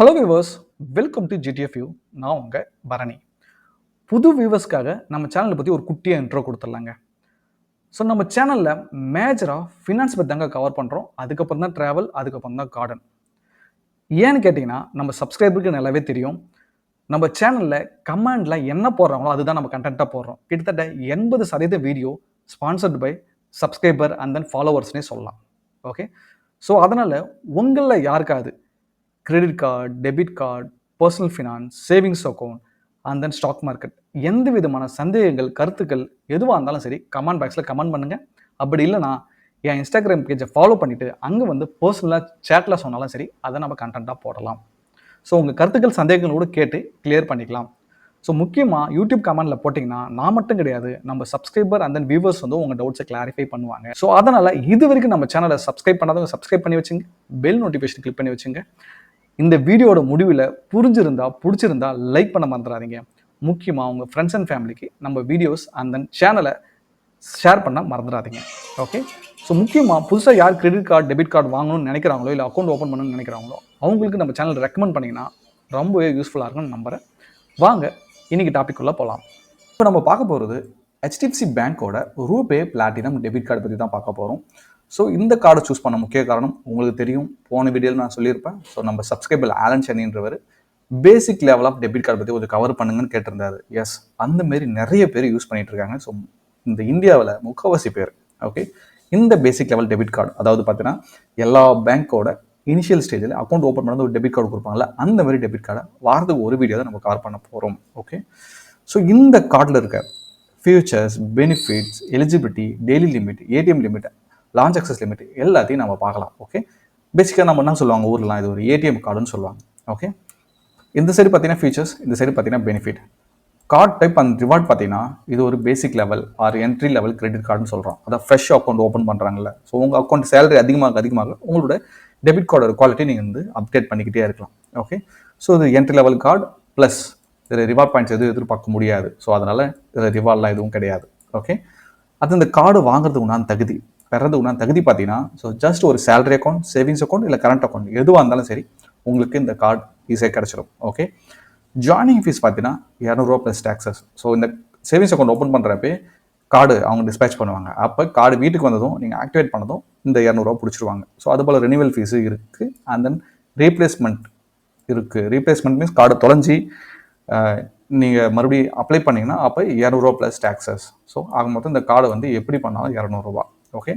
Hello viewers, welcome to GTF view. நான் உங்கள் பரணி. புது வியூவர்ஸ்க்காக நம்ம சேனலை பற்றி ஒரு குட்டியாக இன்ட்ரோ கொடுத்துடலாங்க. ஸோ நம்ம சேனலில் மேஜராக ஃபினான்ஸ் பற்றி தாங்க கவர் பண்ணுறோம். அதுக்கப்புறம் தான் ட்ராவல், அதுக்கப்புறம் தான் கார்டன். ஏன்னு கேட்டிங்கன்னா நம்ம சப்ஸ்கிரைபருக்கு நல்லாவே தெரியும். நம்ம சேனலில் கமெண்டில் என்ன போடுறாங்களோ அதுதான் நம்ம கண்டென்ட்டாக போடுறோம். கிட்டத்தட்ட 80% video sponsored by subscriber and then ஃபாலோவர்ஸ்னே சொல்லலாம். ஓகே, ஸோ அதனால் உங்களில் யாருக்காவது credit card, debit card, personal finance, savings account and then stock market எந்த விதமான சந்தேகங்கள், கருத்துக்கள் எதுவாக இருந்தாலும் சரி கமெண்ட் பாக்ஸில் கமெண்ட் பண்ணுங்கள். அப்படி இல்லைனா என் இன்ஸ்டாகிராம் பேஜை ஃபாலோ பண்ணிவிட்டு அங்கே வந்து பர்சனலாக சேட்டில் சொன்னாலும் சரி அதை நம்ம கண்டென்ட்டாக போடலாம். ஸோ உங்கள் கருத்துக்கள், சந்தேகங்களோடு கேட்டு கிளியர் பண்ணிக்கலாம். ஸோ முக்கியமாக யூடியூப் கமெண்டில் போட்டிங்கன்னா நான் மட்டும் கிடையாது, நம்ம சப்ஸ்கிரைபர் அண்ட் தென் வியூவர்ஸ் வந்து உங்கள் டவுட்ஸை கிளாரிஃபை பண்ணுவாங்க. ஸோ அதனால் இது வரைக்கும் நம்ம சேனலை சப்ஸ்கிரைப் பண்ணாதவங்க சப்ஸ்கிரைப் பண்ணி வச்சுங்க, பெல் நோட்டிஃபிகேஷன் கிளிக் பண்ணி வச்சுங்க. இந்த வீடியோட முடிவில் பிடிச்சிருந்தா லைக் பண்ண மறந்துடாதீங்க. முக்கியமாக உங்கள் ஃப்ரெண்ட்ஸ் அண்ட் ஃபேமிலிக்கு நம்ம வீடியோஸ் அண்ட் தென் சேனலை ஷேர் பண்ண மறந்துடாதீங்க. ஓகே, ஸோ முக்கியமாக புதுசாக யார் கிரெடிட் கார்டு, டெபிட் கார்டு வாங்கணும்னு நினைக்கிறாங்களோ இல்லை அக்கௌண்ட் ஓப்பன் பண்ணணும்னு நினைக்கிறாங்களோ அவங்களுக்கு நம்ம சேனல் ரெக்கமெண்ட் பண்ணிங்கன்னா ரொம்பவே யூஸ்ஃபுல்லாக இருக்கும்னு நம்புகிறேன். வாங்க இன்றைக்கி டாபிக்குள்ளே போகலாம். இப்போ நம்ம பார்க்க போகிறது HDFC பேங்க்கோட ரூபே பிளாட்டினம் டெபிட் கார்டு பற்றி தான் பார்க்க போகிறோம். ஸோ இந்த கார்டை சூஸ் பண்ண முக்கிய காரணம் உங்களுக்கு தெரியும், போன வீடியோவில் நான் சொல்லியிருப்பேன். ஸோ நம்ம சப்ஸ்கிரைபர் ஆலன் சனின்றவர் basic level of debit card பற்றி கொஞ்சம் கவர் பண்ணுங்கன்னு கேட்டிருந்தாரு. எஸ், அந்தமாரி நிறைய பேர் யூஸ் பண்ணிட்டு இருக்காங்க. ஸோ இந்த இந்தியாவில் முக்கால்வாசி பேர் ஓகே இந்த பேசிக் லெவல் டெபிட் கார்டு, அதாவது பார்த்தீங்கன்னா எல்லா பேங்க்கோட இனிஷியல் ஸ்டேஜில் அக்கௌண்ட் ஓப்பன் பண்ணது ஒரு டெபிட் கார்டு கொடுப்பாங்கல்ல, அந்த மாதிரி டெபிட் கார்டை வாரத்துக்கு ஒரு வீடியோ தான் நம்ம கவர் பண்ண போகிறோம். ஓகே, ஸோ இந்த கார்டில் இருக்க features, benefits, eligibility, daily limit, ATM limit, lounge access limit எல்லாத்தையும் நம்ம பார்க்கலாம். ஓகே, பேசிக்காக நம்ம என்ன சொல்லுவாங்க ஊர்லாம், இது ஒரு ஏடிஎம் கார்டுன்னு சொல்லுவாங்க. ஓகே, இந்த சைடு பார்த்தீங்கன்னா ஃபீச்சர்ஸ், இந்த சைடு பார்த்தீங்கன்னா benefit. Card type and reward பார்த்தீங்கன்னா இது ஒரு basic level or entry level credit கார்டுன்னு சொல்கிறோம். அதாவது ஃப்ரெஷ் அக்கௌண்ட் ஓப்பன் பண்ணுறாங்கல்ல, ஸோ உங்கள் அக்கௌண்ட் சேலரி அதிகமாக உங்களோட டெபிட் கார்டோட குவாலிட்டி நீங்கள் வந்து அப்டேட் பண்ணிக்கிட்டே இருக்கலாம். ஓகே, ஸோ இது என்ட்ரி லெவல் கார்டு ப்ளஸ் இதில் ரிவார்ட் பாயிண்ட்ஸ் எதுவும் எதிர்பார்க்க முடியாது. ஸோ அதனால் இதில் ரிவார்ட்லாம் எதுவும் கிடையாது. ஓகே, அது இந்த கார்டு வாங்குறதுக்கு உண்டான தகுதி, பெறது உண்டான தகுதி பார்த்தீங்கன்னா ஸோ ஜஸ்ட் ஒரு சேலரி அக்கௌண்ட், சேவிங்ஸ் அக்கௌண்ட் இல்லை கரண்ட் அக்கௌண்ட் எதுவாக இருந்தாலும் சரி உங்களுக்கு இந்த கார்டு ஈஸியாக கிடச்சிடும். ஓகே, ஜாயினிங் ஃபீஸ் பார்த்தீங்கன்னா 200 ரூபா ப்ளஸ் டேக்ஸஸ். ஸோ இந்த சேவிங்ஸ் அக்கௌண்ட் ஓப்பன் பண்ணுறப்பே கார்டு அவங்க டிஸ்பேச் பண்ணுவாங்க. அப்போ கார்டு வீட்டுக்கு வந்ததும் நீங்கள் ஆக்டிவேட் பண்ணதும் இந்த 200 ரூபா பிடிச்சிருவாங்க. ஸோ அதுபோல் ரெனிவல் ஃபீஸு இருக்குது. அண்ட் தென் ரீப்ளேஸ்மெண்ட் இருக்குது. ரீப்ளேஸ்மெண்ட் மீன்ஸ் கார்டு தொலைஞ்சி நீங்கள் மறுபடியும் அப்ளை பண்ணிங்கன்னா அப்போ 200 ரூபா ப்ளஸ் டேக்ஸஸ். ஸோ ஆக மொத்தம் இந்த கார்டு வந்து எப்படி பண்ணாலும் 200 ரூபா. ஓகே,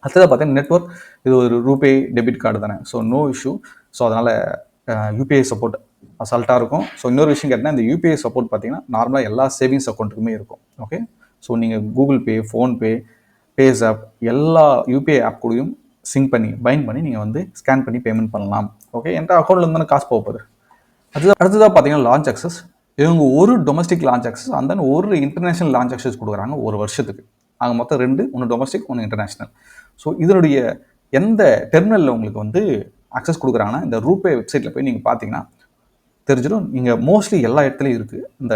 அடுத்ததாக பார்த்தீங்கன்னா நெட்வொர்க், இது ஒரு ரூபே டெபிட் கார்டு தானே, ஸோ நோ இஷ்யூ. ஸோ அதனால் யூபிஐ சப்போர்ட் அசால்ட்டாக இருக்கும். ஸோ இன்னொரு விஷயம் கேட்டிங்கன்னா இந்த யூபிஐ சப்போர்ட் பார்த்தீங்கன்னா நார்மலாக எல்லா சேவிங்ஸ் அக்கௌண்ட்டுக்குமே இருக்கும். ஓகே, ஸோ நீங்கள் கூகுள் பே, ஃபோன்பே, பேஸ்ஆப் எல்லா யூபிஐ ஆப் கூடயும் சிங்க் பண்ணி பைண்ட் பண்ணி நீங்கள் வந்து ஸ்கேன் பண்ணி பேமெண்ட் பண்ணலாம். ஓகே, என்ற அக்கௌண்ட்டில் இருந்தாலும் காசு போகுது. அடுத்ததாக பார்த்தீங்கன்னா லான்ச் அக்சஸ். இவங்க ஒரு domestic launch access and then ஒரு இன்டர்நேஷனல் லான்ச் அக்சஸ் கொடுக்குறாங்க ஒரு வருஷத்துக்கு. ஆக மொத்தம் 2, ஒன்று டொமஸ்டிக், ஒன்று இன்டர்நேஷனல். ஸோ இதனுடைய எந்த டெர்மினலில் உங்களுக்கு வந்து அக்சஸ் கொடுக்குறாங்கன்னா இந்த ரூபே வெப்சைட்டில் போய் நீங்கள் பார்த்தீங்கன்னா தெரிஞ்சிடும். நீங்கள் மோஸ்ட்லி எல்லா இடத்துலையும் இருக்குது இந்த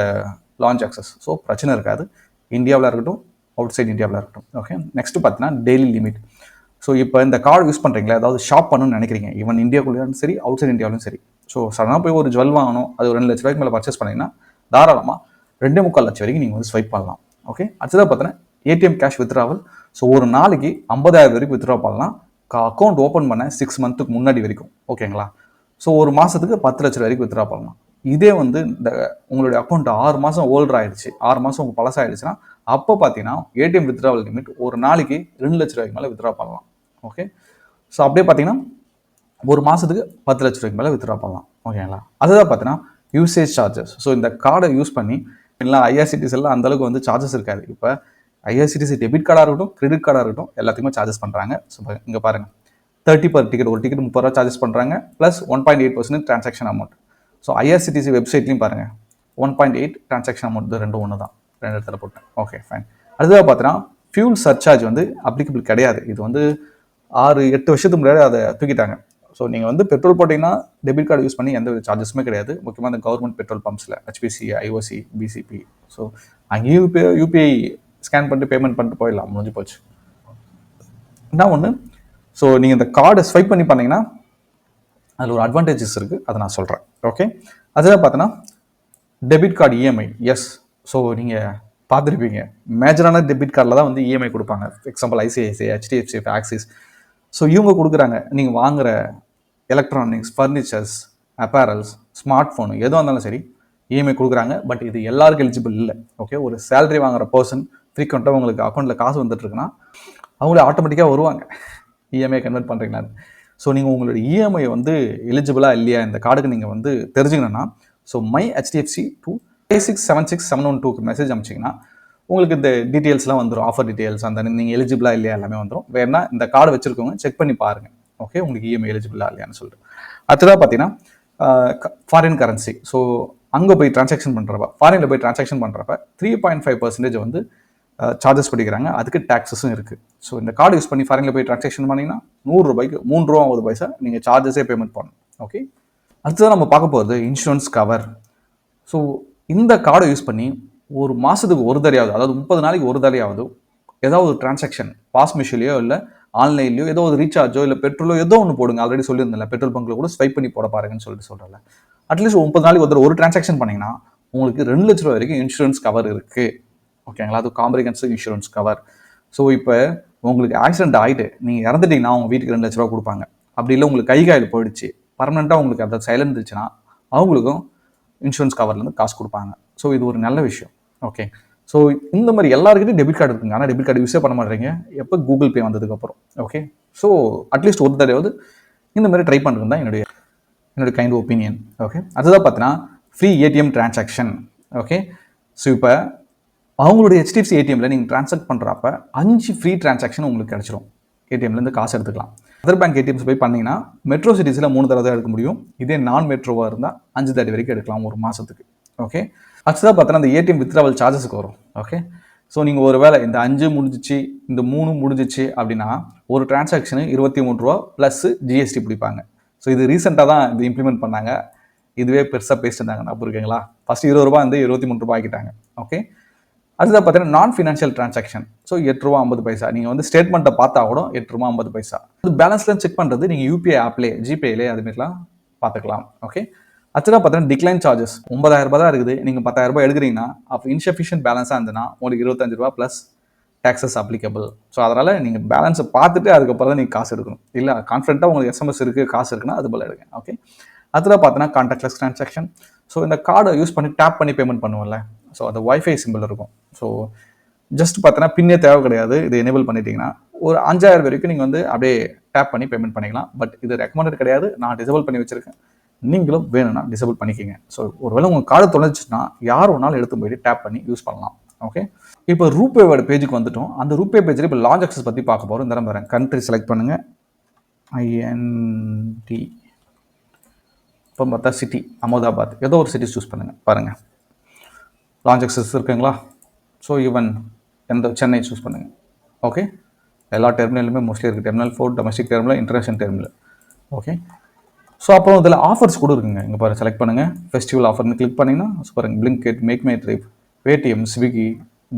லான்ச் அக்சஸ். ஸோ பிரச்சனை இருக்காது, இந்தியாவில் இருக்கட்டும், அவுட் சைட் இந்தியாவில் இருக்கட்டும். ஓகே, நெக்ஸ்ட்டு பார்த்தீங்கன்னா டெய்லி லிமிட். ஸோ இப்போ இந்த கார்டு யூஸ் பண்ணுறீங்களா, அதாவது ஷாப் பண்ணணும்னு நினைக்கிறீங்க, ஈவன் இந்தியாவுக்குள்ளேயும் சரி அவுட் சைட் இந்தியாவிலும் சரி. ஸோ சடனாக போய் ஒரு ஜுவல் வாங்கணும், அது ஒரு 2 லட்ச ரூபாய்க்கு மேலே பர்ச்சேஸ் பண்ணிங்கன்னா தாராளமாக 2.25 லட்சம் வரைக்கும் நீங்கள் வந்து ஸ்வைப் பண்ணலாம். ஓகே, அடுத்ததாக பார்த்தீங்கன்னா ஏடிஎம் கேஷ் வித்ட்ராவல். ஸோ ஒரு நாளைக்கு 50,000 வரைக்கும் வித்ட்ரா பண்ணலாம், அக்கௌண்ட் ஓப்பன் பண்ண 6 மந்த்துக்கு முன்னாடி வரைக்கும். ஓகேங்களா, ஸோ ஒரு மாதத்துக்கு 10 லட்சம் வரைக்கும் வித்ட்ரா பண்ணலாம். இதே வந்து இந்த உங்களுடைய அக்கௌண்ட் 6 மாதம் ஓல்டர் ஆகிடுச்சு, 6 மாதம் உங்களுக்கு பழசாகிடுச்சுன்னா அப்போ பார்த்தீங்கன்னா ஏடிஎம் வித்ட்ராவல் லிமிட் ஒரு நாளைக்கு 2 லட்ச ரூபாய்க்கு மேலே வித்ட்ரா பண்ணலாம். ஓகே, ஸோ அப்படியே பார்த்தீங்கன்னா ஒரு மாதத்துக்கு 10 லட்ச ரூபாய்க்கு மேலே வித்ட்ரா பண்ணலாம். ஓகேங்களா, அதுதான் பார்த்தீங்கன்னா யூசேஜ் சார்ஜஸ். ஸோ இந்த கார்டை யூஸ் பண்ணி எல்லாம் ஐஆர்சிடிசி எல்லாம் அந்தளவுக்கு வந்து சார்ஜஸ் இருக்காது. இப்போ ஐஆர்சிடிசி டெபிட் கார்டாக இருக்கட்டும், கிரெடிட் கார்டாக இருக்கட்டும், எல்லாத்துக்குமே சார்ஜஸ் பண்ணுறாங்க. ஸோ இங்கே பாருங்கள், 30 per டிக்கெட், ஒரு டிக்கெட் 30 ரூபா சார்ஜஸ் பண்ணுறாங்க, plus 1.8% transaction amount. So IRCTC வெப்சைட்லையும் பாருங்கள் 1.8 டிரான்சாக்ஷன் அமௌண்ட், இது ரெண்டும் ஒன்று தான், 2 இடத்துல போட்டேன். Okay fine. அடுத்ததாக பார்த்தீங்கன்னா ஃபியூல் சர்சார்ஜ் வந்து அப்ளிகபிள் கிடையாது. இது வந்து 6-8 வருஷத்துக்கு முன்னாடி அதை தூக்கிட்டாங்க. ஸோ நீங்கள் வந்து பெட்ரோல் போட்டிங்கன்னா டெபிட் கார்டு யூஸ் பண்ணி எந்த வித சார்ஜஸுமே கிடையாது. முக்கியமாக இந்த கவர்மெண்ட் பெட்ரோல் பம்ப்ஸில் HPC, IOC, BCP. ஸோ அங்கேயும் யூபிஐ ஸ்கேன் பண்ணிட்டு பேமெண்ட் பண்ணிட்டு போயிடலாம், முடிஞ்சு போச்சு. என்ன ஒன்று, ஸோ நீங்கள் இந்த கார்டை ஸ்வைப் பண்ணி பண்ணிங்கன்னா அதில் ஒரு அட்வான்டேஜஸ் இருக்குது, அதை நான் சொல்கிறேன். ஓகே, அதுதான் பார்த்தோன்னா debit card EMI. Yes, so நீங்கள் பார்த்துருப்பீங்க, மேஜரான டெபிட் கார்டில் தான் வந்து இஎம்ஐ கொடுப்பாங்க. Example ICICI, HDFC, Axis. So இவங்க கொடுக்குறாங்க, நீங்கள் வாங்குகிற electronics, furnitures, apparels, smart phone எதுவாக இருந்தாலும் சரி இஎம்ஐ கொடுக்குறாங்க. பட் இது எல்லாருக்கும் எலிஜிபிள் இல்லை. ஓகே, ஒரு சேலரி வாங்குற பர்சன் ஃப்ரீக்வெண்ட்டாக உங்களுக்கு அக்கௌண்ட்டில் காசு வந்துட்டுருக்குன்னா அவங்களே ஆட்டோமேட்டிக்காக வருவாங்க இஎம்ஐ கன்வெர்ட் பண்ணுறீங்களான்னு. ஸோ நீங்கள் உங்களோட இஎம்ஐ வந்து எலிஜிபிளாக இல்லையா இந்த கார்டுக்கு நீங்கள் வந்து தெரிஞ்சுக்கணுன்னா, ஸோ மை ஹெச்டிஎஃப்சி டு 86767112க்கு மெசேஜ் அனுப்பிச்சிங்கன்னா உங்களுக்கு இந்த டீட்டெயில்ஸ்லாம் வந்துடும், ஆஃபர் டீட்டெயில்ஸ், அந்த நீங்கள் எலிஜிபிளாக இல்லையா எல்லாமே வந்துடும். வேணா இந்த கார்டு வச்சுருக்கவங்க செக் பண்ணி பாருங்கள். ஓகே, உங்களுக்கு இஎம்ஐ எலிஜிபிளாக இல்லையான்னு சொல்லிட்டு. அடுத்ததாக பார்த்தீங்கன்னா ஃபாரின் கரன்சி. ஸோ அங்கே போய் ட்ரான்சாக்ஷன் பண்ணுறப்ப, ஃபாரினில் போய் ட்ரான்சாக்ஷன் பண்ணுறப்ப 3.5% வந்து சார்ஜஸ் படிக்கிறாங்க. அதுக்கு டேக்ஸஸும் இருக்குது. ஸோ இந்த கார்டு யூஸ் பண்ணி ஃபாரினில் போய் ட்ரான்சாக்ஷன் பண்ணிங்கன்னா 100 ரூபாய்க்கு 3 ரூபா 50 பைசா நீங்கள் சார்ஜஸே பேமெண்ட் பண்ணணும். ஓகே, அடுத்ததான் நம்ம பார்க்க போகிறது இன்சூரன்ஸ் கவர். ஸோ இந்த கார்டை யூஸ் பண்ணி ஒரு மாதத்துக்கு ஒரு தடையாவது, அதாவது 30 நாளைக்கு ஒரு தடையாவது ஏதாவது ஒரு ட்ரான்சாக்ஷன் பாஸ் மிஷின்லையோ இல்லை ஆன்லைன்லையோ ஏதோ ஒரு ரீசார்ஜோ இல்லை பெட்ரோலோ ஏதோ ஒன்று போடுங்க. ஆல்ரெடி சொல்லியிருந்தேன், பெட்ரோல் பங்க்கில் கூட ஸ்வைப் பண்ணி போட பாருங்கன்னு சொல்லிட்டு சொல்கிறேன். அட்லீஸ்ட் 30 நாளைக்கு ஒரு ட்ரான்சாக்ஷன் பண்ணிங்கன்னா உங்களுக்கு 2 லட்ச ரூபா வரைக்கும் இன்சூரன்ஸ் கவர் இருக்குது. ஓகேங்களா, அது காம்ப்ரிஹென்சிவ் இன்சூரன்ஸ் கவர். ஸோ இப்போ உங்களுக்கு ஆக்சிடென்ட் ஆகிட்டு நீங்கள் இறந்துட்டீங்கன்னா உங்கள் வீட்டுக்கு 2 லட்ச ரூபா கொடுப்பாங்க. அப்படி இல்லை உங்களுக்கு கை காயில் போயிடுச்சு, பர்மனெண்ட்டாக உங்களுக்கு அதை சைலண்ட் இருந்துச்சுன்னா அவங்களுக்கும் இன்சூரன்ஸ் கவர்லேருந்து காசு கொடுப்பாங்க. ஸோ இது ஒரு நல்ல விஷயம். ஓகே, ஸோ இந்த மாதிரி எல்லாருக்கிட்டையும் டெபிட் கார்டு இருக்குங்க, ஆனால் டெபிட் கார்டு யூஸே பண்ண மாட்டேறீங்க எப்போ கூகுள் பே வந்ததுக்கப்புறம். ஓகே, ஸோ அட்லீஸ்ட் ஒரு தடவையாவது இந்த மாதிரி ட்ரை பண்ணுறது தான் என்னுடைய கைண்ட் ஒப்பீனியன். ஓகே, அதுதான் பார்த்தீங்கன்னா free ATM transaction. Okay, so இப்போ அவங்களுடைய ஹெச்டிஎஃப்சி ஏடிஎம்மில் நீங்கள் ட்ரான்சாக்ட் பண்ணுறப்ப 5 ஃப்ரீ டிரான்சாக்ஷன் உங்களுக்கு கிடச்சிரும். ஏடிஎம்லேருந்து காசு எடுத்துக்கலாம். அதர் பேங்க் ஏடிஎம்ஸ் போய் பண்ணிங்கன்னா மெட்ரோ சிட்டிஸில் 3 தடவை தான் எடுக்க முடியும். இதே நான் மெட்ரோவாக இருந்தால் 5 தடவை வரைக்கும் எடுக்கலாம் ஒரு மாதத்துக்கு. ஓகே, அடுத்ததாக பார்த்தோன்னா அந்த ஏடிஎம் வித்ட்ராவல் சார்ஜஸுக்கு வரும். ஓகே, ஸோ நீங்கள் ஒரு வேளை இந்த 5 முடிஞ்சிச்சு, இந்த 3 முடிஞ்சிச்சு அப்படின்னா ஒரு டிரான்சாக்ஷனு 23 ரூபா ப்ளஸ் ஜிஎஸ்டி பிடிப்பாங்க. ஸோ இது ரீசெண்டாக தான் இது இம்ப்ளிமெண்ட் பண்ணாங்க. இதுவே பெருசாக பேசியிருந்தாங்க, நான் இருக்கீங்களா? ஃபஸ்ட்டு 20 ரூபா வந்து 23 ரூபா ஆக்கிட்டாங்க. ஓகே, அதுதான் பார்த்தீங்கன்னா நான் ஃபினான்ஷியல் டிரான்சாக்ஷன். ஸோ 8 ரூபா 50 பைசா. நீங்கள் வந்து ஸ்டேட்மெண்ட்டை பார்த்தா கூட 8 ரூபா 50 பைசா. அது பேலன்ஸ்லாம் செக் பண்ணுறது நீங்கள் யூபிஐ ஆப்லேயே, ஜிபேலே அதுமாரிலாம் பார்த்துக்கலாம். ஓகே, அடுத்ததாக பார்த்தீங்கன்னா டிக்ளைன் சார்ஜஸ் 9,000 ரூபாய் தான் இருக்குது. நீங்கள் 10,000 ரூபாய் எடுக்கிறீங்கன்னா அப்போ இன்சஃபிஷியன்ட் பேலன்ஸாக இருந்ததுன்னா உங்களுக்கு 25 ரூபா ப்ளஸ் டேக்ஸஸ் அப்ளிகபிள். ஸோ அதனால் நீங்கள் பேலன்ஸை பார்த்துட்டு அதுக்கப்புறம் தான் நீங்கள் காசு எடுக்கணும். இல்லை கான்ஃபிடென்ட்டாக உங்களுக்கு எஸ்எம்எஸ் இருக்குது, காசு இருக்குன்னா அது போல் எடுங்க. ஓகே, அடுத்ததாக பார்த்தீங்கன்னா கான்டாக்ட்லெஸ் டிரான்சாக்ஷன். ஸோ இந்த கார்டை யூஸ் பண்ணி டேப் பண்ணி பேமெண்ட் பண்ணுவோம்ல, ஸோ அது வைஃபை சிம்பிள் இருக்கும். ஸோ ஜஸ்ட் பார்த்தீங்கன்னா பின்னே தேவை கிடையாது. இது எனேபிள் பண்ணிட்டீங்கன்னா ஒரு 5,000 வரைக்கும் நீங்கள் வந்து அப்படியே டேப் பண்ணி பேமெண்ட் பண்ணிக்கலாம். பட் இது ரெக்கமெண்டட் கிடையாது, நான் டிசேபிள் பண்ணி வச்சிருக்கேன். நீங்களும் வேணும்னா டிசேபிள் பண்ணிக்கிங்க. ஸோ ஒருவேளை உங்கள் கார்டு தொலைஞ்சிச்சுன்னா யார் ஒன்றாலும் எடுத்து போயிட்டு டேப் பண்ணி யூஸ் பண்ணலாம். ஓகே, இப்போ ரூபேவோட பேஜுக்கு வந்துட்டோம். அந்த ரூபே பேஜில் இப்போ லான்ச் அக்சஸ் பற்றி பார்க்க போகிறோம். இந்த நம்பர் கண்ட்ரி செலக்ட் பண்ணுங்கள், ஐஎன்டி. இப்போ பார்த்தா சிட்டி அகமதாபாத், ஏதோ ஒரு சிட்டி சூஸ் பண்ணுங்கள். பாருங்கள் லான்ச் அக்சஸ் இருக்குங்களா? ஸோ ஈவன் எந்த சென்னை சூஸ் பண்ணுங்கள். ஓகே, எல்லா டெர்மினலுமே மோஸ்ட்லி இருக்குது. Terminal 4, domestic terminal, international terminal. Okay, so அப்புறம் இதில் ஆஃபர்ஸ் கூட இருக்குங்க. இங்கே பாருங்கள், செலக்ட் பண்ணுங்கள், ஃபெஸ்டிவல் ஆஃபர்னு கிளிக் பண்ணிங்கன்னா பாருங்கள் Blinkit, make my trip, Paytm, Swiggy,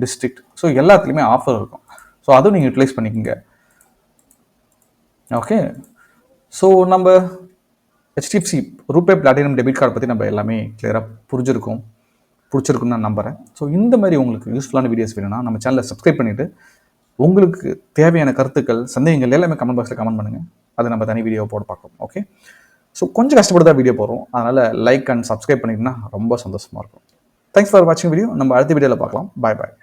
district, so எல்லாத்துலேயுமே ஆஃபர் இருக்கும். ஸோ அதுவும் நீங்கள் யூட்டிலைஸ் பண்ணிக்கோங்க. ஓகே, ஸோ நம்ம HDFC RuPay platinum debit card பற்றி நம்ம எல்லாமே கிளியராக பிடிச்சிருக்குன்னு நான் நம்புகிறேன். ஸோ இந்த மாதிரி உங்களுக்கு யூஸ்ஃபுல்லான வீடியோஸ் வேணும்னா நம்ம சேனலை சப்ஸ்கிரைப் பண்ணிவிட்டு உங்களுக்கு தேவையான கருத்துக்கள், சந்தேகங்கள் எல்லாமே கமெண்ட் பாக்ஸில் கமெண்ட் பண்ணுங்கள். அதை நம்ம தனி வீடியோ போட பார்க்கலாம். ஓகே, ஸோ கொஞ்சம் கஷ்டப்பட்டு தான் வீடியோ போடுறோம். அதனால் லைக் அண்ட் சப்ஸ்கிரைப் பண்ணிங்கன்னா ரொம்ப சந்தோஷமாக இருக்கும். தேங்க்ஸ் ஃபார் வாட்சிங் வீடியோ. நம்ம அடுத்த வீடியோவில் பார்க்கலாம். பாய் பாய்.